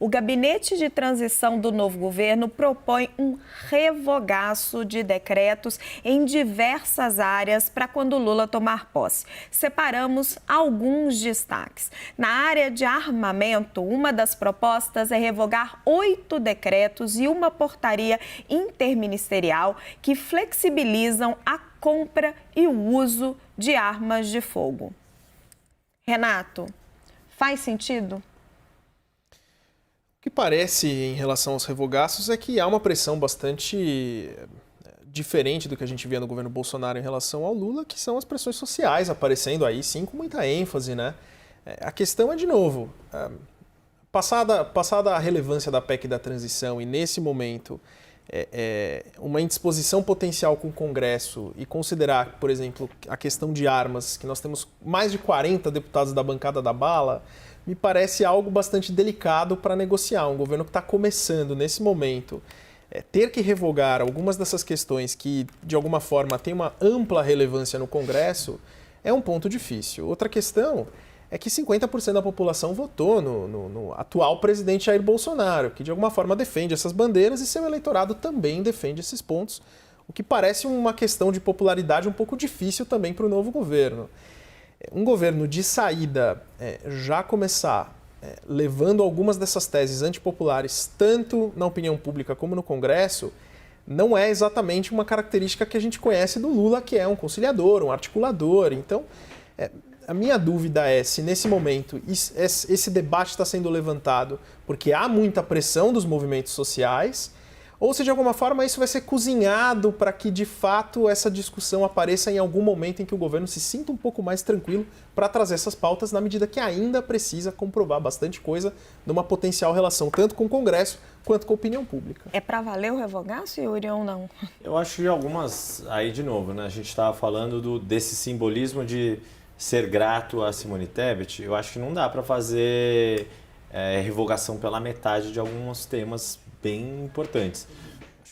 O gabinete de transição do novo governo propõe um revogaço de decretos em diversas áreas para quando Lula tomar posse. Separamos alguns destaques. Na área de armamento, uma das propostas é revogar 8 decretos e uma portaria interministerial que flexibilizam a compra e o uso de armas de fogo. Renato, faz sentido? O que parece em relação aos revogaços é que há uma pressão bastante diferente do que a gente via no governo Bolsonaro em relação ao Lula, que são as pressões sociais aparecendo aí sim com muita ênfase, né? A questão é, de novo, passada a relevância da PEC da transição e nesse momento uma indisposição potencial com o Congresso e considerar, por exemplo, a questão de armas, que nós temos mais de 40 deputados da bancada da bala, me parece algo bastante delicado para negociar. Um governo que está começando nesse momento, ter que revogar algumas dessas questões que, de alguma forma, têm uma ampla relevância no Congresso, é um ponto difícil. Outra questão é que 50% da população votou no atual presidente Jair Bolsonaro, que de alguma forma defende essas bandeiras e seu eleitorado também defende esses pontos, o que parece uma questão de popularidade um pouco difícil também para o novo governo. Um governo de saída já começar levando algumas dessas teses antipopulares, tanto na opinião pública como no Congresso, não é exatamente uma característica que a gente conhece do Lula, que é um conciliador, um articulador. Então, a minha dúvida é se nesse momento esse debate está sendo levantado porque há muita pressão dos movimentos sociais, ou se de alguma forma isso vai ser cozinhado para que de fato essa discussão apareça em algum momento em que o governo se sinta um pouco mais tranquilo para trazer essas pautas, na medida que ainda precisa comprovar bastante coisa numa potencial relação tanto com o Congresso quanto com a opinião pública. É para valer o revogaço, Yuri, ou não? Eu acho que algumas, aí de novo, né? A gente estava falando desse simbolismo de ser grato a Simone Tebet. Eu acho que não dá para fazer revogação pela metade de alguns temas bem importantes.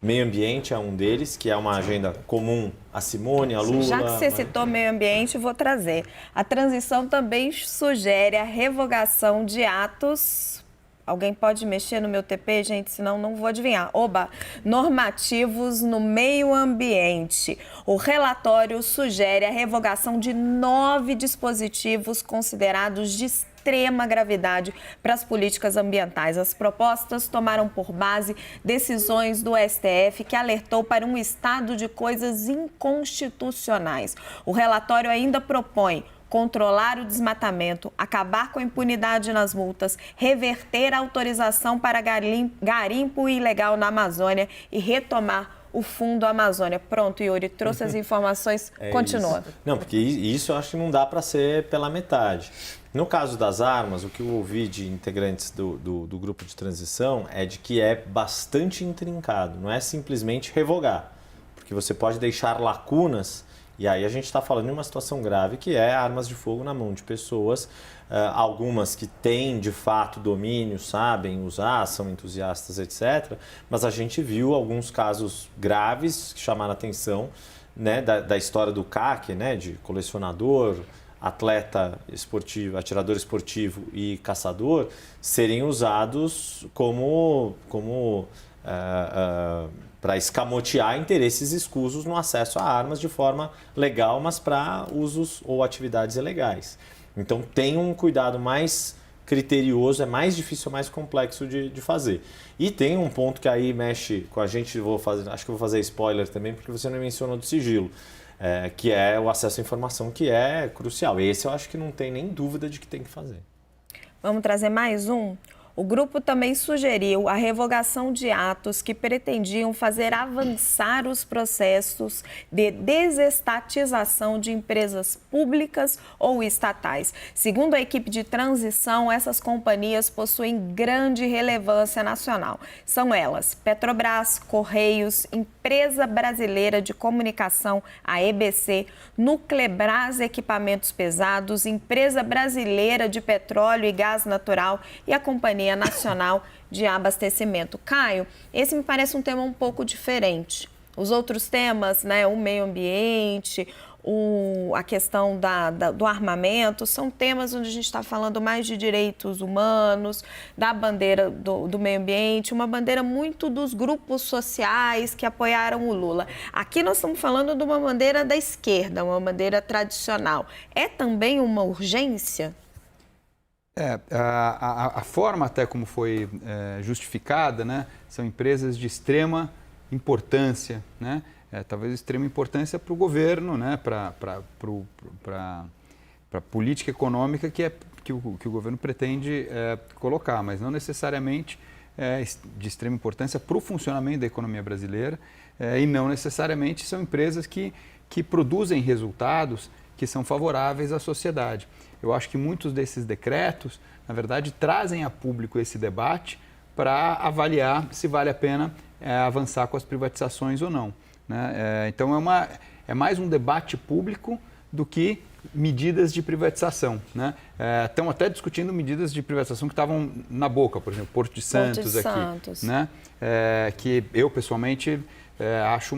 Meio ambiente é um deles, que é uma agenda comum a Simone, a Lula. Já que você citou meio ambiente, vou trazer. A transição também sugere a revogação de atos. Alguém pode mexer no meu TP, gente, senão não vou adivinhar. Oba! Normativos no meio ambiente. O relatório sugere a revogação de 9 dispositivos considerados de extrema gravidade para as políticas ambientais. As propostas tomaram por base decisões do STF, que alertou para um estado de coisas inconstitucionais. O relatório ainda propõe controlar o desmatamento, acabar com a impunidade nas multas, reverter a autorização para garimpo ilegal na Amazônia e retomar o Fundo Amazônia. Pronto, Yuri, trouxe as informações, continua. Isso. Não, porque isso eu acho que não dá para ser pela metade. No caso das armas, o que eu ouvi de integrantes do grupo de transição é de que é bastante intrincado, não é simplesmente revogar, porque você pode deixar lacunas. E aí a gente está falando de uma situação grave que é armas de fogo na mão de pessoas, algumas que têm de fato domínio, sabem usar, são entusiastas, etc. Mas a gente viu alguns casos graves que chamaram a atenção, né, da história do CAC, né, de colecionador, atleta esportivo, atirador esportivo e caçador, serem usados como para escamotear interesses escusos no acesso a armas de forma legal, mas para usos ou atividades ilegais. Então tem um cuidado mais criterioso, é mais difícil, mais complexo de fazer. E tem um ponto que aí mexe com a gente, acho que vou fazer spoiler também, porque você não mencionou do sigilo, que é o acesso à informação, que é crucial. Esse eu acho que não tem nem dúvida de que tem que fazer. Vamos trazer mais um? O grupo também sugeriu a revogação de atos que pretendiam fazer avançar os processos de desestatização de empresas públicas ou estatais. Segundo a equipe de transição, essas companhias possuem grande relevância nacional. São elas: Petrobras, Correios, Empresa Brasileira de Comunicação, a EBC, Nuclebras Equipamentos Pesados, Empresa Brasileira de Petróleo e Gás Natural e a Companhia Nacional de Abastecimento. Caio, esse me parece um tema um pouco diferente. Os outros temas, né, o meio ambiente, a questão do armamento, são temas onde a gente está falando mais de direitos humanos, da bandeira do meio ambiente, uma bandeira muito dos grupos sociais que apoiaram o Lula. Aqui nós estamos falando de uma bandeira da esquerda, uma bandeira tradicional. É também uma urgência? A forma até como foi justificada, né, são empresas de extrema importância, né? Talvez extrema importância para o governo, né, para a política econômica que o governo pretende colocar, mas não necessariamente de extrema importância para o funcionamento da economia brasileira e não necessariamente são empresas que produzem resultados que são favoráveis à sociedade. Eu acho que muitos desses decretos, na verdade, trazem a público esse debate para avaliar se vale a pena avançar com as privatizações ou não, né? Então, é mais um debate público do que medidas de privatização, né? Estão até discutindo medidas de privatização que estavam na boca, por exemplo, Porto de Santos aqui, né? Que eu, pessoalmente, acho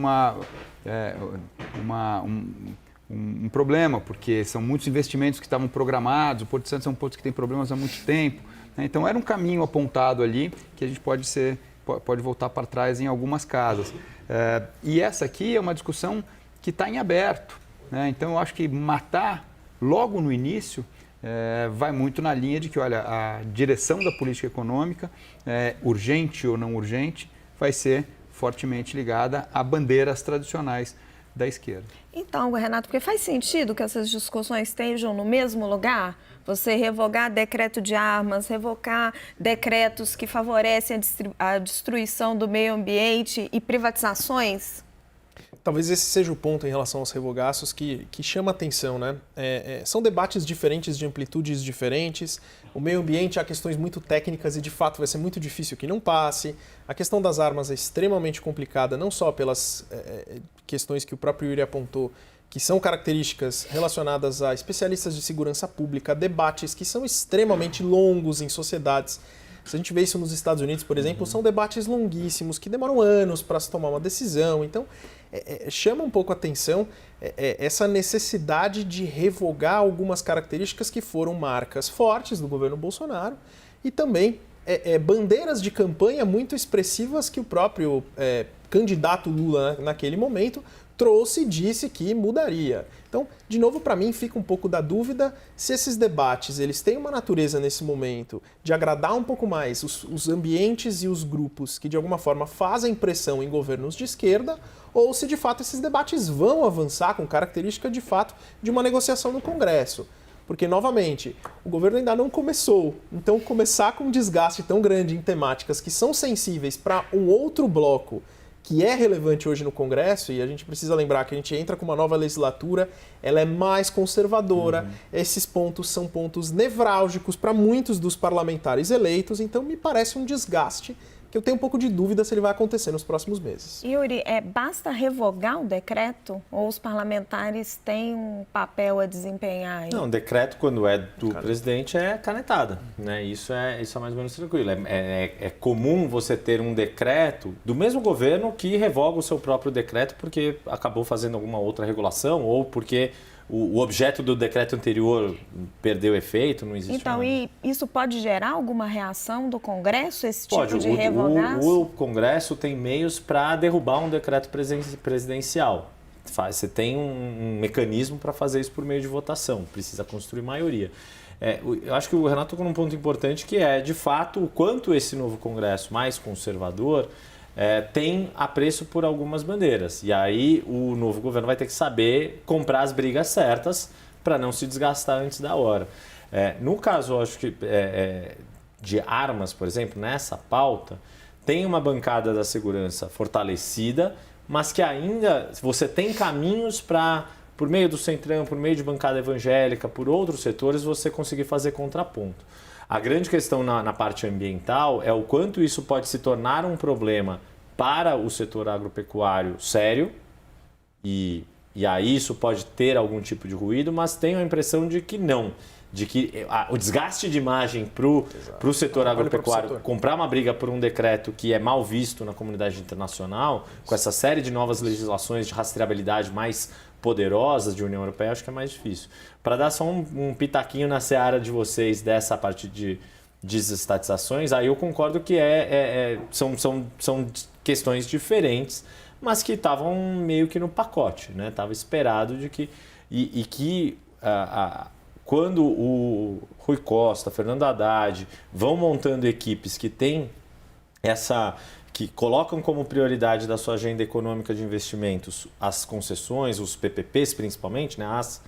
um problema, porque são muitos investimentos que estavam programados, o Porto de Santos é um porto que tem problemas há muito tempo, né? Então, era um caminho apontado ali que a gente pode voltar para trás em algumas casas. E essa aqui é uma discussão que está em aberto, né? Então, eu acho que matar logo no início vai muito na linha de que, olha, a direção da política econômica, urgente ou não urgente, vai ser fortemente ligada a bandeiras tradicionais da esquerda. Então, Renato, porque faz sentido que essas discussões estejam no mesmo lugar? Você revogar decreto de armas, revocar decretos que favorecem a destruição do meio ambiente e privatizações? Talvez esse seja o ponto em relação aos revogaços que chama atenção, né? São debates diferentes, de amplitudes diferentes. O meio ambiente há questões muito técnicas e, de fato, vai ser muito difícil que não passe. A questão das armas é extremamente complicada, não só pelas questões que o próprio Yuri apontou, que são características relacionadas a especialistas de segurança pública, debates que são extremamente longos em sociedades. Se a gente vê isso nos Estados Unidos, por exemplo, são debates longuíssimos, que demoram anos para se tomar uma decisão. Então, chama um pouco a atenção essa necessidade de revogar algumas características que foram marcas fortes do governo Bolsonaro e também bandeiras de campanha muito expressivas que o próprio candidato Lula, naquele momento, trouxe e disse que mudaria. Então, de novo, para mim, fica um pouco da dúvida se esses debates eles têm uma natureza nesse momento de agradar um pouco mais os ambientes e os grupos que, de alguma forma, fazem pressão em governos de esquerda, ou se, de fato, esses debates vão avançar com característica, de fato, de uma negociação no Congresso. Porque, novamente, o governo ainda não começou. Então, começar com um desgaste tão grande em temáticas que são sensíveis para um outro bloco que é relevante hoje no Congresso, e a gente precisa lembrar que a gente entra com uma nova legislatura, ela é mais conservadora, esses pontos são pontos nevrálgicos para muitos dos parlamentares eleitos, então me parece um desgaste que eu tenho um pouco de dúvida se ele vai acontecer nos próximos meses. Yuri, basta revogar o decreto ou os parlamentares têm um papel a desempenhar aí? Não, decreto, quando é do presidente, é canetada, né? Isso é mais ou menos tranquilo. É comum você ter um decreto do mesmo governo que revoga o seu próprio decreto porque acabou fazendo alguma outra regulação ou porque o objeto do decreto anterior perdeu efeito, não existe. Então, e isso pode gerar alguma reação do Congresso, esse tipo pode. De revogaço? O Congresso tem meios para derrubar um decreto presidencial. Você tem um mecanismo para fazer isso por meio de votação, precisa construir maioria. Eu acho que o Renato tocou num ponto importante que é, de fato, o quanto esse novo Congresso mais conservador tem apreço por algumas bandeiras. E aí o novo governo vai ter que saber comprar as brigas certas para não se desgastar antes da hora. No caso, eu acho que de armas, por exemplo, nessa pauta, tem uma bancada da segurança fortalecida, mas que ainda você tem caminhos para, por meio do Centrão, por meio de bancada evangélica, por outros setores, você conseguir fazer contraponto. A grande questão na parte ambiental é o quanto isso pode se tornar um problema para o setor agropecuário sério, e aí isso pode ter algum tipo de ruído, mas tenho a impressão de que não. De que o desgaste de imagem para o setor agropecuário comprar uma briga por um decreto que é mal visto na comunidade internacional, com essa série de novas legislações de rastreabilidade mais poderosas de União Europeia, acho que é mais difícil. Para dar só um pitaquinho na seara de vocês dessa parte de desestatizações, aí eu concordo que são questões diferentes, mas que estavam meio que no pacote, né? Estava esperado de que... Quando o Rui Costa, Fernando Haddad vão montando equipes que têm que colocam como prioridade da sua agenda econômica de investimentos as concessões, os PPPs principalmente, né? As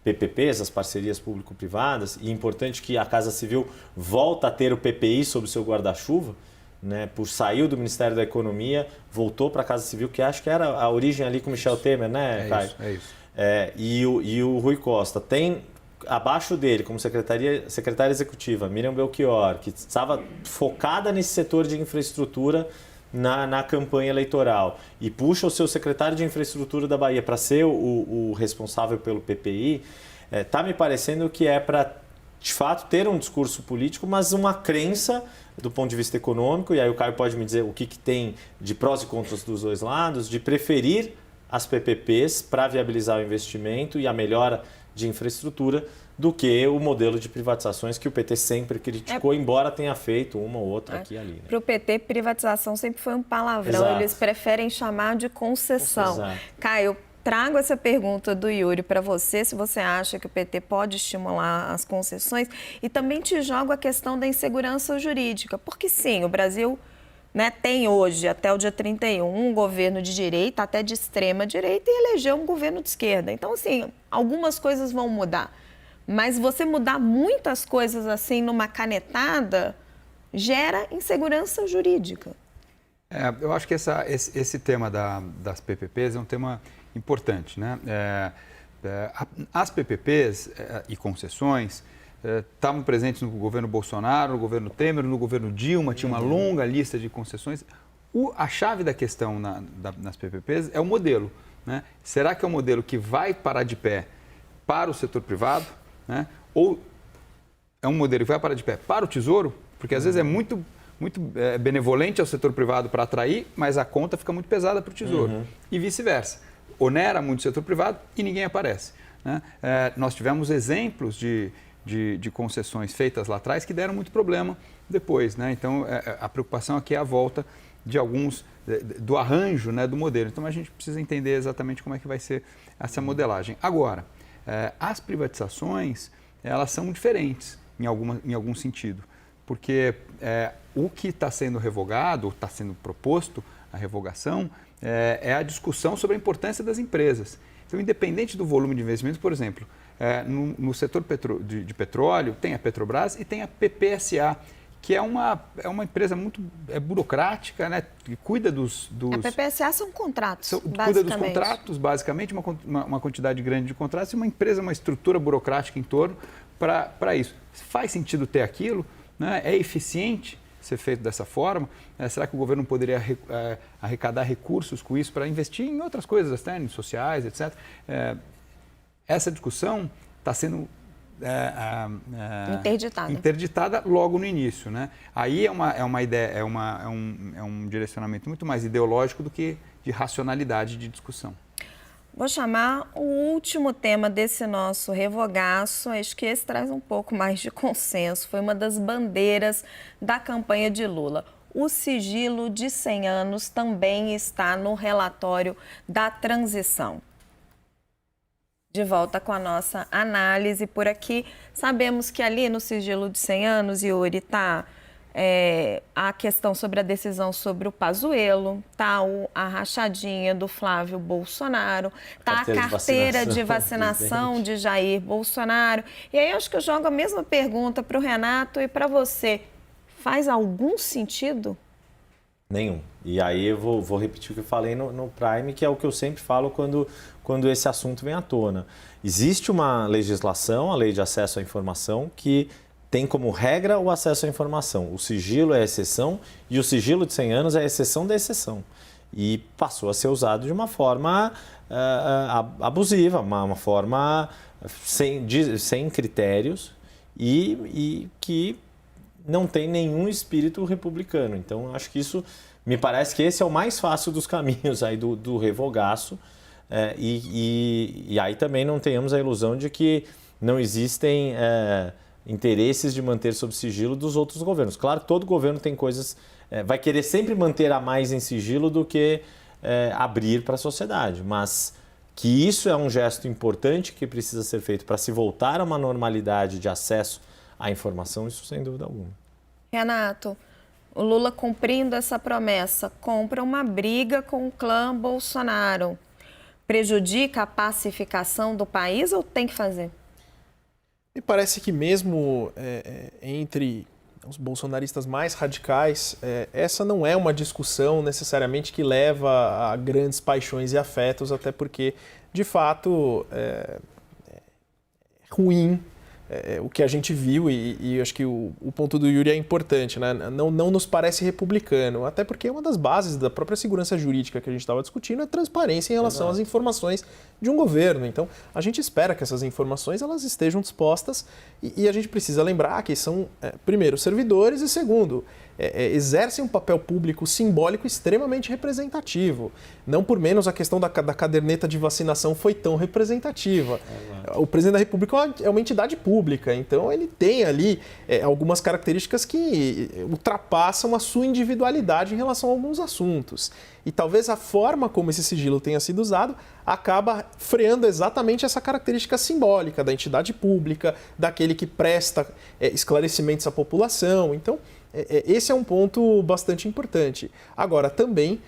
PPPs, as parcerias público-privadas, e é importante que a Casa Civil volta a ter o PPI sob o seu guarda-chuva, né? Saiu do Ministério da Economia, voltou para a Casa Civil, que acho que era a origem ali com Michel Temer, né, Caio? É isso. E o Rui Costa tem abaixo dele, como secretária executiva, Miriam Belchior, que estava focada nesse setor de infraestrutura na campanha eleitoral, e puxa o seu secretário de infraestrutura da Bahia para ser o responsável pelo PPI, está me parecendo que é para, de fato, ter um discurso político, mas uma crença do ponto de vista econômico, e aí o Caio pode me dizer o que tem de prós e contras dos dois lados, de preferir as PPPs para viabilizar o investimento e a melhora de infraestrutura do que o modelo de privatizações que o PT sempre criticou, embora tenha feito uma ou outra aqui e ali. Né? Para o PT, privatização sempre foi um palavrão. Exato. Eles preferem chamar de concessão. Exato. Caio, trago essa pergunta do Yuri para você, se você acha que o PT pode estimular as concessões, e também te jogo a questão da insegurança jurídica, porque sim, o Brasil, né, tem hoje, até o dia 31, um governo de direita, até de extrema direita, e elegeu um governo de esquerda. Então, assim, algumas coisas vão mudar. Mas você mudar muitas coisas assim numa canetada gera insegurança jurídica. Eu acho que esse tema das PPPs é um tema importante, né? As PPPs e concessões estavam presentes no governo Bolsonaro, no governo Temer, no governo Dilma, tinha uma longa lista de concessões. A chave da questão nas PPPs é o modelo, né? Será que é um modelo que vai parar de pé para o setor privado, né? Ou é um modelo que vai parar de pé para o Tesouro? Porque às vezes é muito benevolente ao setor privado para atrair, mas a conta fica muito pesada para o Tesouro. E vice-versa. Onera muito o setor privado e ninguém aparece, né? Nós tivemos exemplos de concessões feitas lá atrás que deram muito problema depois, né? Então, a preocupação aqui é a volta de alguns, do arranjo, né, do modelo. Então, a gente precisa entender exatamente como é que vai ser essa modelagem. Agora, as privatizações, elas são diferentes em algum sentido, porque o que está sendo revogado, ou está sendo proposto, a revogação, é a discussão sobre a importância das empresas. Então, independente do volume de investimentos, por exemplo, no setor de petróleo, tem a Petrobras e tem a PPSA, que é uma empresa muito burocrática, né? Que cuida dos... A PPSA são contratos, cuida dos contratos, basicamente, uma quantidade grande de contratos e uma estrutura burocrática em torno para isso. Faz sentido ter aquilo? Né? É eficiente ser feito dessa forma? Será que o governo poderia arrecadar recursos com isso para investir em outras coisas externas, sociais, etc.? Essa discussão está sendo interditada logo no início, né? Aí é uma ideia, é um direcionamento muito mais ideológico do que de racionalidade de discussão. Vou chamar o último tema desse nosso revogaço, acho que esse traz um pouco mais de consenso, foi uma das bandeiras da campanha de Lula. O sigilo de 100 anos também está no relatório da transição. De volta com a nossa análise por aqui. Sabemos que ali no sigilo de 100 anos, Yuri, está a questão sobre a decisão sobre o Pazuello, está a rachadinha do Flávio Bolsonaro, está a carteira de vacinação de Jair Bolsonaro. E aí acho que eu jogo a mesma pergunta para o Renato e para você. Faz algum sentido? Nenhum. E aí eu vou repetir o que eu falei no Prime, que é o que eu sempre falo quando esse assunto vem à tona. Existe uma legislação, a Lei de Acesso à Informação, que tem como regra o acesso à informação. O sigilo é a exceção e o sigilo de 100 anos é a exceção da exceção. E passou a ser usado de uma forma abusiva, uma forma sem critérios e que não tem nenhum espírito republicano. Então, acho que isso, me parece que esse é o mais fácil dos caminhos aí do revogaço, E aí também não tenhamos a ilusão de que não existem interesses de manter sob sigilo dos outros governos. Claro que todo governo tem coisas, vai querer sempre manter a mais em sigilo do que abrir para a sociedade, mas que isso é um gesto importante que precisa ser feito para se voltar a uma normalidade de acesso à informação, isso sem dúvida alguma. Renato, o Lula cumprindo essa promessa, compra uma briga com o clã Bolsonaro. Prejudica a pacificação do país ou tem que fazer? Me parece que mesmo entre os bolsonaristas mais radicais, essa não é uma discussão necessariamente que leva a grandes paixões e afetos, até porque, de fato, é ruim o que a gente viu e acho que o ponto do Yuri é importante, né? Não nos parece republicano, até porque uma das bases da própria segurança jurídica que a gente estava discutindo é a transparência em relação às informações de um governo. Então, a gente espera que essas informações elas estejam dispostas e a gente precisa lembrar que são, primeiro, servidores e, segundo, exercem um papel público simbólico extremamente representativo. Não por menos a questão da caderneta de vacinação foi tão representativa. O presidente da República é uma entidade pública, então ele tem ali algumas características que ultrapassam a sua individualidade em relação a alguns assuntos. E talvez a forma como esse sigilo tenha sido usado acaba freando exatamente essa característica simbólica da entidade pública, daquele que presta esclarecimentos à população. Então, esse é um ponto bastante importante. Agora, também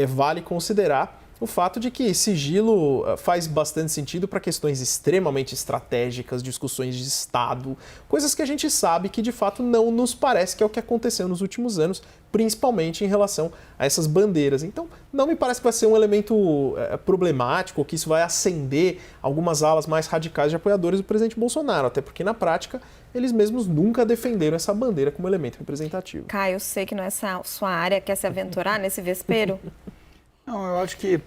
vale considerar o fato de que sigilo faz bastante sentido para questões extremamente estratégicas, discussões de Estado, coisas que a gente sabe que de fato não nos parece que é o que aconteceu nos últimos anos, principalmente em relação a essas bandeiras. Então, não me parece que vai ser um elemento problemático, ou que isso vai acender algumas alas mais radicais de apoiadores do presidente Bolsonaro, até porque na prática eles mesmos nunca defenderam essa bandeira como elemento representativo. Caio, eu sei que não é sua área, quer se aventurar nesse vespeiro? Não, eu acho que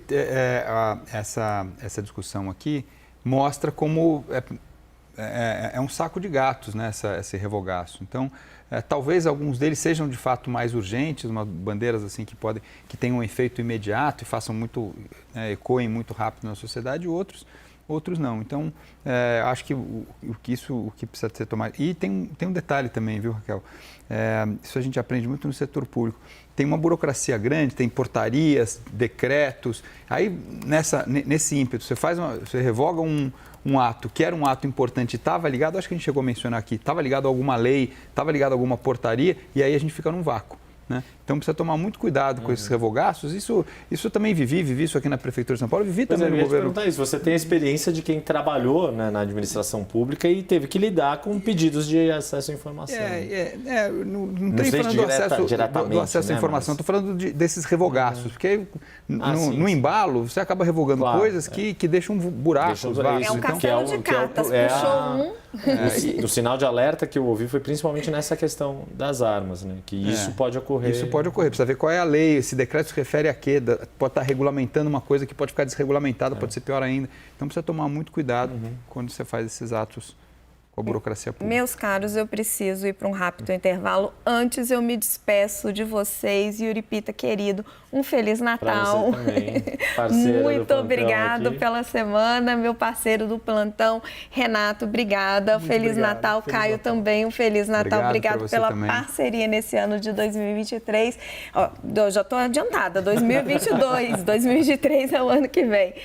essa discussão aqui mostra como é um saco de gatos, né, esse revogaço. Então, talvez alguns deles sejam de fato mais urgentes, umas bandeiras assim que tenham um efeito imediato e façam ecoem muito rápido na sociedade, e outros não. Então, acho que o que precisa ser tomado. E tem um detalhe também, viu, Raquel? Isso a gente aprende muito no setor público. Tem uma burocracia grande, tem portarias, decretos. Aí, nesse ímpeto, você revoga um ato que era um ato importante e estava ligado, acho que a gente chegou a mencionar aqui, estava ligado a alguma lei, estava ligado a alguma portaria, e aí a gente fica num vácuo. Né? Então precisa tomar muito cuidado com esses revogaços. Isso eu também vivi isso aqui na Prefeitura de São Paulo, vivi também no governo. Isso. Você tem a experiência de quem trabalhou, né, na administração pública e teve que lidar com pedidos de acesso à informação. Não estou falando do acesso à informação, estou falando desses revogaços, porque no embalo você acaba revogando coisas que deixam buracos. É um castelo de cartas, puxou O sinal de alerta que eu ouvi foi principalmente nessa questão das armas, né, que isso pode ocorrer. Isso pode ocorrer. Precisa ver qual é a lei, esse decreto se refere a quê? Pode estar regulamentando uma coisa que pode ficar desregulamentada, pode ser pior ainda. Então precisa tomar muito cuidado quando você faz esses atos com a burocracia pública. Meus caros, eu preciso ir para um rápido intervalo. Antes eu me despeço de vocês. Yuri Pita, querido, um Feliz Natal. Pra você também, parceira Muito obrigado pela semana, meu parceiro do plantão. Renato, obrigada. Feliz Natal. Caio Natal. Também, um Feliz Natal. Obrigado pela também. parceria nesse ano de 2023. Eu já estou adiantada, 2022. 2023 é o ano que vem.